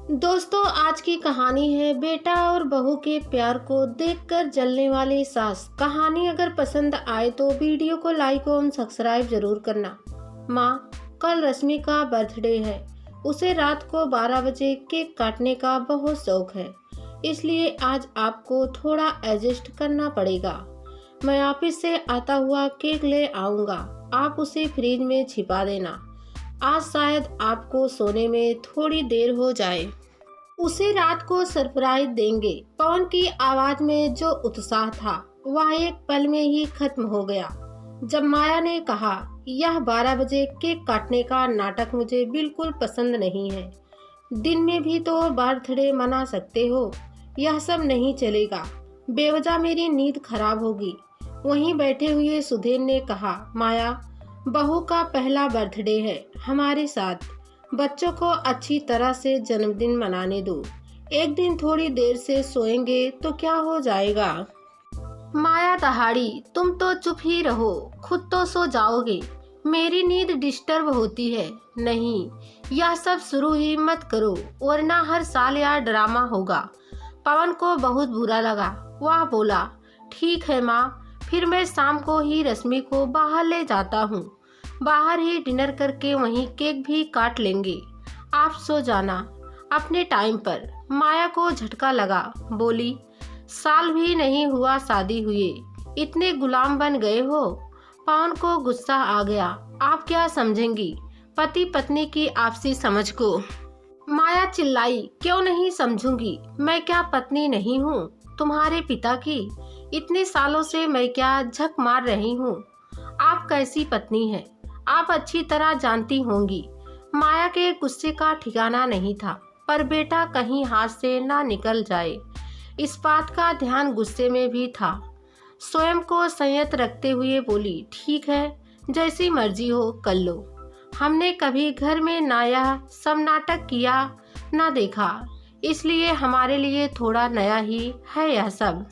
दोस्तों, आज की कहानी है बेटा और बहू के प्यार को देखकर जलने वाली सास। कहानी अगर पसंद आए तो वीडियो को लाइक और सब्सक्राइब जरूर करना। माँ, कल रश्मि का बर्थडे है। उसे रात को 12 बजे केक काटने का बहुत शौक है, इसलिए आज आपको थोड़ा एडजस्ट करना पड़ेगा। मैं ऑफिस से आता हुआ केक ले आऊँगा, आप उसे फ्रिज में छिपा देना। आज शायद आपको सोने में थोड़ी देर हो जाए। उसे रात को सरप्राइज देंगे। पवन की आवाज में जो उत्साह था वह एक पल में ही खत्म हो गया जब माया ने कहा, यह 12 बजे केक काटने का नाटक मुझे बिल्कुल पसंद नहीं है। दिन में भी तो बर्थडे मना सकते हो, यह सब नहीं चलेगा। बेवजह मेरी नींद खराब होगी। वहीं बैठे हुए सुधीर ने कहा, माया, बहू का पहला बर्थडे है हमारे साथ, बच्चों को अच्छी तरह से जन्मदिन मनाने दो। एक दिन थोड़ी देर से सोएंगे तो क्या हो जाएगा। माया दहाड़ी, तुम तो चुप ही रहो, खुद तो सो जाओगे, मेरी नींद डिस्टर्ब होती है। नहीं, यह सब शुरू ही मत करो वरना हर साल यह ड्रामा होगा। पवन को बहुत बुरा लगा। वह बोला, ठीक है माँ, फिर मैं शाम को ही रश्मि को बाहर ले जाता हूँ। बाहर ही डिनर करके वहीं केक भी काट लेंगे। आप सो जाना अपने टाइम पर। माया को झटका लगा, बोली, साल भी नहीं हुआ शादी हुए, इतने गुलाम बन गए हो। पवन को गुस्सा आ गया। आप क्या समझेंगी पति पत्नी की आपसी समझ को। माया चिल्लाई, क्यों नहीं समझूंगी, मैं क्या पत्नी नहीं हूँ तुम्हारे पिता की। इतने सालों से मैं क्या झक मार रही हूँ। आप कैसी पत्नी हैं आप अच्छी तरह जानती होंगी। माया के गुस्से का ठिकाना नहीं था, पर बेटा कहीं हाथ से ना निकल जाए, इस बात का ध्यान गुस्से में भी था। स्वयं को संयत रखते हुए बोली, ठीक है, जैसी मर्जी हो कर लो। हमने कभी घर में ना यह सब नाटक किया ना देखा, इसलिए हमारे लिए थोड़ा नया ही है यह सब।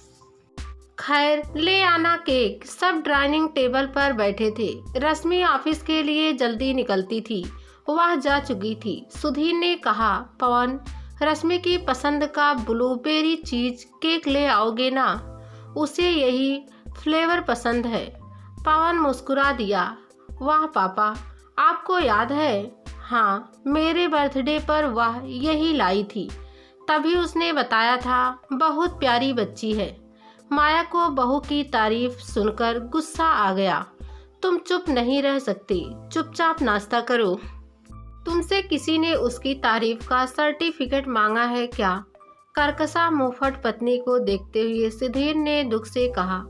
खैर, ले आना केक। सब डाइनिंग टेबल पर बैठे थे। रश्मि ऑफिस के लिए जल्दी निकलती थी, वह जा चुकी थी। सुधीर ने कहा, पवन, रश्मि की पसंद का ब्लूबेरी चीज केक ले आओगे ना, उसे यही फ्लेवर पसंद है। पवन मुस्कुरा दिया, वाह पापा, आपको याद है? हाँ, मेरे बर्थडे पर वह यही लाई थी, तभी उसने बताया था बहुत प्यारी बच्ची है। माया को बहू की तारीफ सुनकर गुस्सा आ गया। तुम चुप नहीं रह सकती, चुपचाप नाश्ता करो। तुमसे किसी ने उसकी तारीफ का सर्टिफिकेट मांगा है क्या? कर्कशा मुंहफट पत्नी को देखते हुए सुधीर ने दुख से कहा,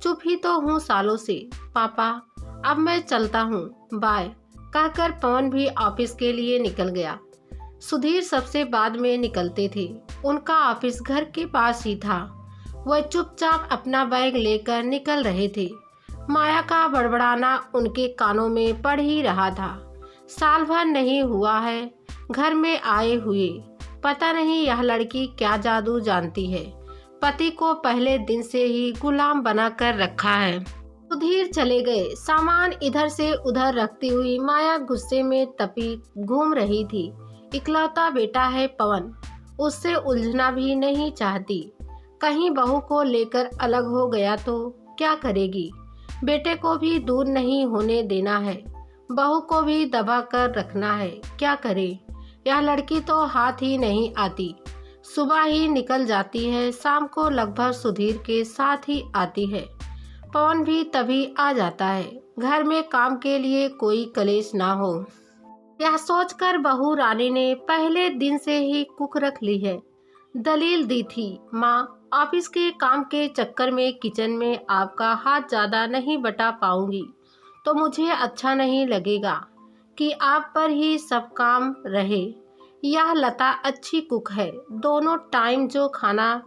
चुप ही तो हूँ सालों से। पापा, अब मैं चलता हूँ, बाय। कहकर पवन भी ऑफिस के लिए निकल गया। सुधीर सबसे बाद में निकलते थे। उनका ऑफिस घर के पास ही था। वह चुपचाप अपना बैग लेकर निकल रहे थे। माया का बड़बड़ाना उनके कानों में पड़ ही रहा था। साल भर नहीं हुआ है घर में आए हुए, पता नहीं यह लड़की क्या जादू जानती है, पति को पहले दिन से ही गुलाम बना कर रखा है। सुधीर चले गए। सामान इधर से उधर रखती हुई माया गुस्से में तपी घूम रही थी। इकलौता बेटा है पवन, उससे उलझना भी नहीं चाहती। कहीं बहू को लेकर अलग हो गया तो क्या करेगी। बेटे को भी दूर नहीं होने देना है, बहू को भी दबा कर रखना है। क्या करे, यह लड़की तो हाथ ही नहीं आती। सुबह ही निकल जाती है, शाम को लगभग सुधीर के साथ ही आती है। पवन भी तभी आ जाता है, घर में काम के लिए कोई कलेश ना हो। यह सोचकर बहू रानी ने पहले दिन से ही कुक रख ली है। दलील दी थी, माँ, ऑफिस के काम के चक्कर में किचन में आपका हाथ ज़्यादा नहीं बटा पाऊंगी तो मुझे अच्छा नहीं लगेगा कि आप पर ही सब काम रहे। यह लता अच्छी कुक है, दोनों टाइम जो खाना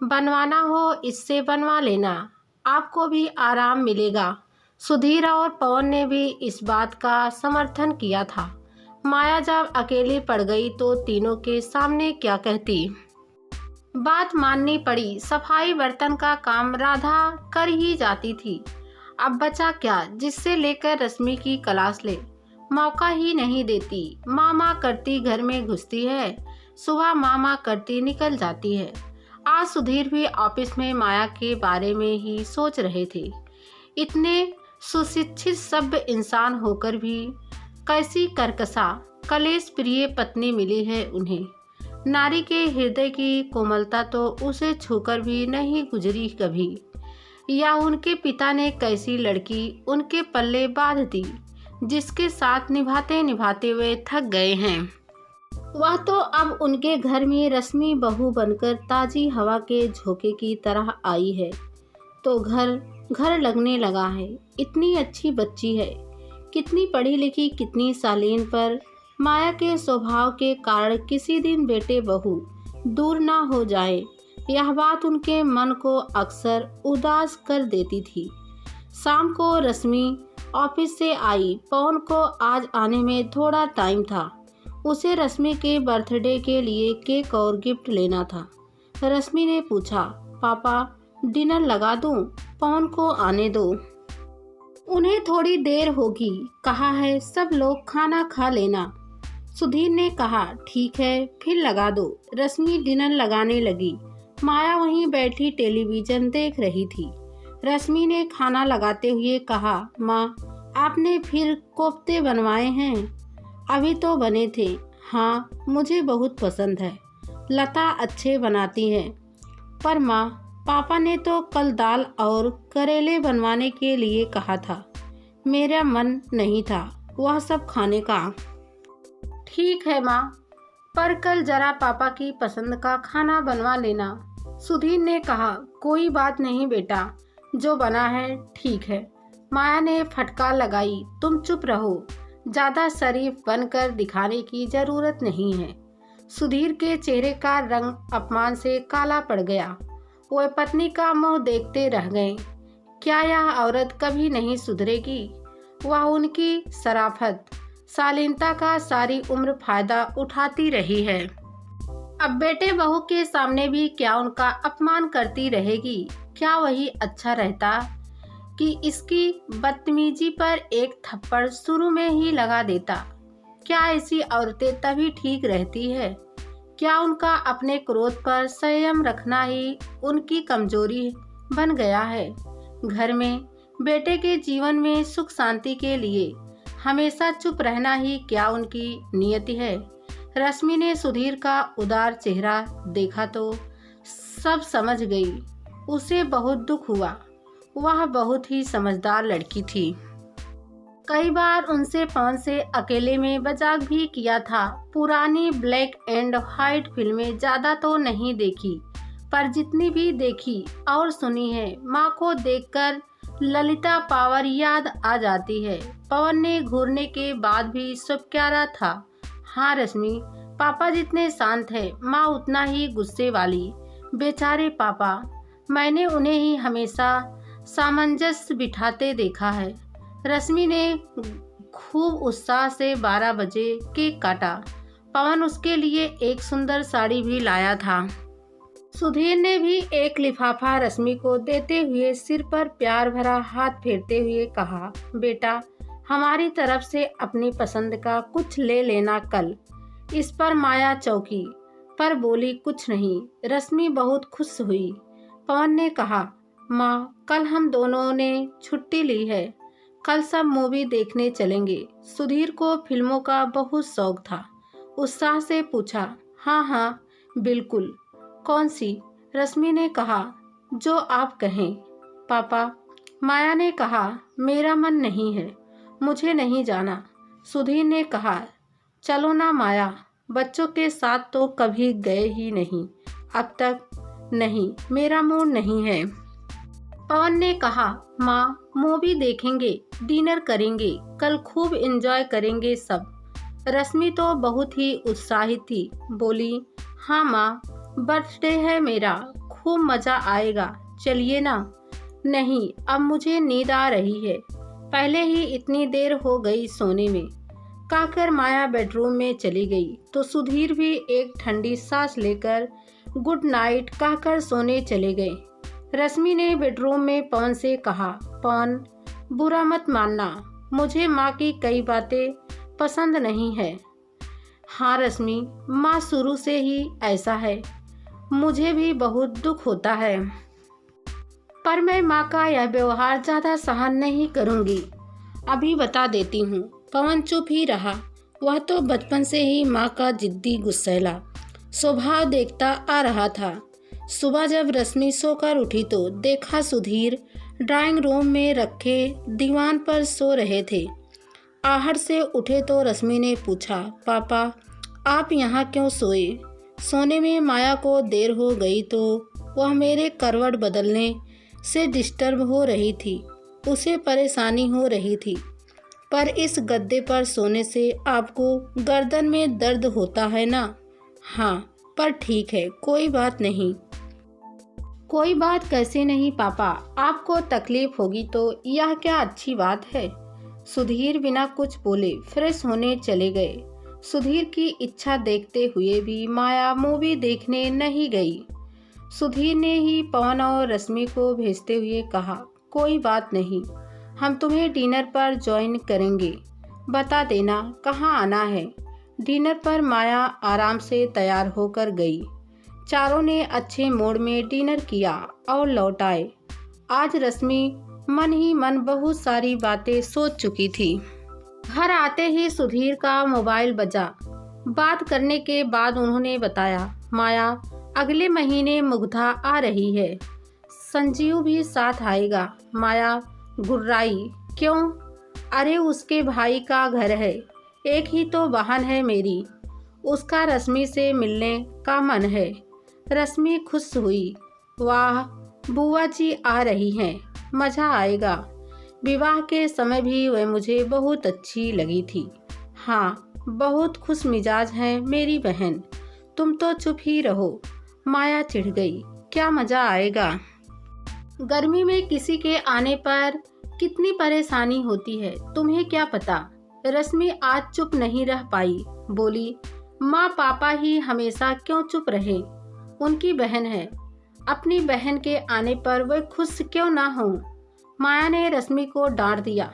बनवाना हो इससे बनवा लेना, आपको भी आराम मिलेगा। सुधीर और पवन ने भी इस बात का समर्थन किया था। माया जब अकेली पड़ गई तो तीनों के सामने क्या कहती। बात माननी पड़ी। सफाई बर्तन का काम राधा कर ही जाती थी। अब बचा क्या जिससे लेकर रश्मि की क्लास ले, मौका ही नहीं देती। माँ करती घर में घुसती है, सुबह मामा करती निकल जाती है। आज सुधीर भी ऑफिस में माया के बारे में ही सोच रहे थे। इतने सुशिक्षित सभ्य इंसान होकर भी कैसी कर्कशा कलेश प्रिय पत्नी मिली है उन्हें। नारी के हृदय की कोमलता तो उसे छूकर भी नहीं गुजरी कभी। या उनके पिता ने कैसी लड़की उनके पल्ले बांध दी जिसके साथ निभाते निभाते वे थक गए हैं। वह तो अब उनके घर में रश्मि बहू बनकर ताजी हवा के झोंके की तरह आई है तो घर घर लगने लगा है। इतनी अच्छी बच्ची है, कितनी पढ़ी लिखी, कितनी शालीन, पर माया के स्वभाव के कारण किसी दिन बेटे बहू दूर ना हो जाए, यह बात उनके मन को अक्सर उदास कर देती थी। शाम को रश्मि ऑफिस से आई। पवन को आज आने में थोड़ा टाइम था। उसे रश्मि के बर्थडे के लिए केक और गिफ्ट लेना था। रश्मि ने पूछा, पापा डिनर लगा दूं? पवन को आने दो, उन्हें थोड़ी देर होगी, कहा है सब लोग खाना खा लेना। सुधीर ने कहा, ठीक है फिर लगा दो। रश्मि डिनर लगाने लगी। माया वहीं बैठी टेलीविजन देख रही थी। रश्मि ने खाना लगाते हुए कहा, माँ आपने फिर कोफ्ते बनवाए हैं? अभी तो बने थे। हाँ मुझे बहुत पसंद है, लता अच्छे बनाती है। पर माँ पापा ने तो कल दाल और करेले बनवाने के लिए कहा था, मेरा मन नहीं था वह सब खाने का। ठीक है माँ, पर कल जरा पापा की पसंद का खाना बनवा लेना। सुधीर ने कहा, कोई बात नहीं बेटा, जो बना है ठीक है। माया ने फटकार लगाई, तुम चुप रहो, ज़्यादा शरीफ बनकर दिखाने की ज़रूरत नहीं है। सुधीर के चेहरे का रंग अपमान से काला पड़ गया। वह पत्नी का मुंह देखते रह गए। क्या यह औरत कभी नहीं सुधरेगी? वह उनकी शराफत शालीनता का सारी उम्र फायदा उठाती रही है। अब बेटे बहू के सामने भी क्या उनका अपमान करती रहेगी? क्या वही अच्छा रहता कि इसकी बदतमीजी पर एक थप्पड़ शुरू में ही लगा देता? क्या ऐसी औरतें तभी ठीक रहती है? क्या उनका अपने क्रोध पर संयम रखना ही उनकी कमजोरी बन गया है? घर में बेटे के जीवन में सुख शांति के लिए हमेशा चुप रहना ही क्या उनकी नियति है? रश्मि ने सुधीर का उदार चेहरा देखा तो सब समझ गई। उसे बहुत दुख हुआ। वह बहुत ही समझदार लड़की थी। कई बार उनसे पवन से अकेले में मजाक भी किया था। पुरानी ब्लैक एंड व्हाइट फिल्में ज़्यादा तो नहीं देखी, पर जितनी भी देखी और सुनी है, माँ को देखकर ललिता पावर याद आ जाती है। पवन ने घूरने के बाद भी सब प्यारा था। हाँ रश्मि, पापा जितने शांत है, माँ उतना ही गुस्से वाली। बेचारे पापा, मैंने उन्हें ही हमेशा सामंजस्य बिठाते देखा है। रश्मि ने खूब उत्साह से 12 बजे केक काटा। पवन उसके लिए एक सुंदर साड़ी भी लाया था। सुधीर ने भी एक लिफाफा रश्मि को देते हुए सिर पर प्यार भरा हाथ फेरते हुए कहा, बेटा हमारी तरफ से अपनी पसंद का कुछ ले लेना कल। इस पर माया चौंकी पर बोली कुछ नहीं। रश्मि बहुत खुश हुई। पवन ने कहा, माँ कल हम दोनों ने छुट्टी ली है, कल सब मूवी देखने चलेंगे। सुधीर को फिल्मों का बहुत शौक था। उत्साह से पूछा, हाँ हाँ बिल्कुल। कौन सी? रश्मि ने कहा, जो आप कहें। पापा, माया ने कहा, मेरा मन नहीं है, मुझे नहीं जाना। सुधीर ने कहा, चलो ना माया, बच्चों के साथ तो कभी गए ही नहीं अब तक। नहीं, मेरा मूड नहीं है। पवन ने कहा, माँ मूवी देखेंगे, डिनर करेंगे, कल खूब एंजॉय करेंगे सब। रश्मि तो बहुत ही उत्साहित थी। बोली, हाँ माँ, बर्थडे है मेरा, खूब मज़ा आएगा, चलिए ना। नहीं, अब मुझे नींद आ रही है, पहले ही इतनी देर हो गई सोने में, कहकर माया बेडरूम में चली गई तो सुधीर भी एक ठंडी सांस लेकर गुड नाइट कहकर सोने चले गए। रश्मि ने बेडरूम में पवन से कहा, पवन बुरा मत मानना, मुझे माँ की कई बातें पसंद नहीं है। हाँ रश्मि, माँ शुरू से ही ऐसा है। मुझे भी बहुत दुख होता है, पर मैं माँ का यह व्यवहार ज़्यादा सहन नहीं करूँगी। अभी बता देती हूँ। पवन चुप ही रहा। वह तो बचपन से ही माँ का जिद्दी गुस्सैला स्वभाव देखता आ रहा था। सुबह जब रश्मि सोकर उठी तो देखा सुधीर ड्राइंग रूम में रखे दीवान पर सो रहे थे। आहट से उठे तो रश्मि ने पूछा, पापा आप यहाँ क्यों सोए? सोने में माया को देर हो गई तो वह मेरे करवट बदलने से डिस्टर्ब हो रही थी। उसे परेशानी हो रही थी। पर इस गद्दे पर सोने से आपको गर्दन में दर्द होता है ना? हाँ, पर ठीक है, कोई बात नहीं। कोई बात कैसे नहीं पापा, आपको तकलीफ होगी तो यह क्या अच्छी बात है। सुधीर बिना कुछ बोले फ्रेश होने चले गए। सुधीर की इच्छा देखते हुए भी माया मूवी देखने नहीं गई। सुधीर ने ही पवन और रश्मि को भेजते हुए कहा, कोई बात नहीं, हम तुम्हें डिनर पर ज्वाइन करेंगे। बता देना कहाँ आना है। डिनर पर माया आराम से तैयार होकर गई। चारों ने अच्छे मूड में डिनर किया और लौट आए। आज रश्मि मन ही मन बहुत सारी बातें सोच चुकी थी। घर आते ही सुधीर का मोबाइल बजा। बात करने के बाद उन्होंने बताया, माया अगले महीने मुग्धा आ रही है, संजीव भी साथ आएगा। माया गुर्राई, क्यों? अरे उसके भाई का घर है, एक ही तो बहन है मेरी, उसका रश्मि से मिलने का मन है। रश्मि खुश हुई, वाह बुआ जी आ रही हैं, मज़ा आएगा। विवाह के समय भी वह मुझे बहुत अच्छी लगी थी। हाँ, बहुत खुश मिजाज है मेरी बहन। तुम तो चुप ही रहो। माया चिढ़ गई, क्या मज़ा आएगा? गर्मी में किसी के आने पर कितनी परेशानी होती है, तुम्हें क्या पता। रश्मि आज चुप नहीं रह पाई, बोली, माँ पापा ही हमेशा क्यों चुप रहे? उनकी बहन है, अपनी बहन के आने पर वह खुश क्यों ना हो। माया ने रश्मि को डांट दिया,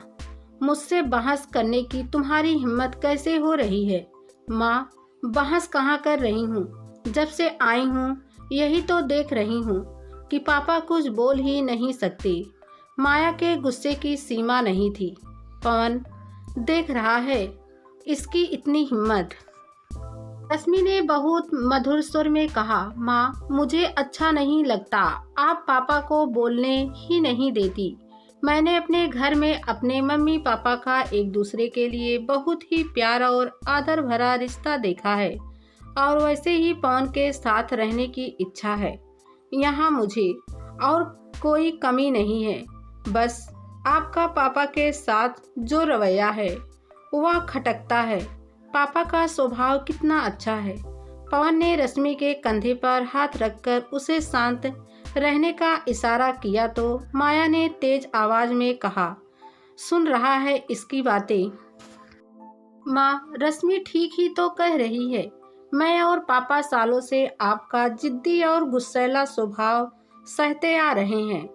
मुझसे बहस करने की तुम्हारी हिम्मत कैसे हो रही है? माँ बहस कहाँ कर रही हूँ, जब से आई हूँ यही तो देख रही हूँ कि पापा कुछ बोल ही नहीं सकते। माया के गुस्से की सीमा नहीं थी। पवन देख रहा है इसकी इतनी हिम्मत। रश्मि ने बहुत मधुर स्वर में कहा, माँ मुझे अच्छा नहीं लगता, आप पापा को बोलने ही नहीं देती। मैंने अपने घर में अपने मम्मी पापा का एक दूसरे के लिए बहुत ही प्यारा और आदर भरा रिश्ता देखा है, और वैसे ही पवन के साथ रहने की इच्छा है। यहाँ मुझे और कोई कमी नहीं है, बस आपका पापा के साथ जो रवैया है वह खटकता है। पापा का स्वभाव कितना अच्छा है। पवन ने रश्मि के कंधे पर हाथ रखकर उसे शांत रहने का इशारा किया तो माया ने तेज आवाज में कहा, सुन रहा है इसकी बातें? माँ रश्मि ठीक ही तो कह रही है। मैं और पापा सालों से आपका जिद्दी और गुस्सैला स्वभाव सहते आ रहे हैं,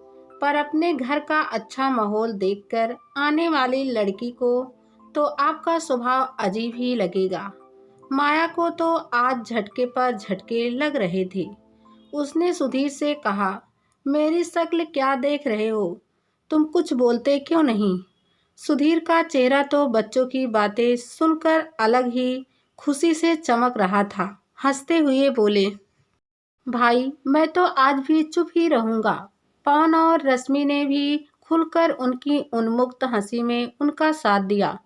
पर अपने घर का अच्छा माहौल देखकर आने वाली लड़की को तो आपका स्वभाव अजीब ही लगेगा। माया को तो आज झटके पर झटके लग रहे थे। उसने सुधीर से कहा, मेरी शक्ल क्या देख रहे हो, तुम कुछ बोलते क्यों नहीं? सुधीर का चेहरा तो बच्चों की बातें सुनकर अलग ही खुशी से चमक रहा था। हंसते हुए बोले, भाई मैं तो आज भी चुप ही रहूंगा। पवन और रश्मि ने भी खुलकर उनकी उन्मुक्त हंसी में उनका साथ दिया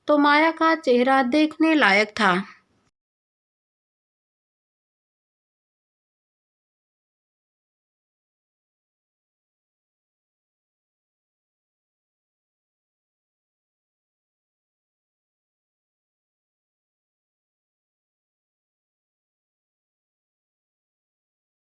तो माया का चेहरा देखने लायक था।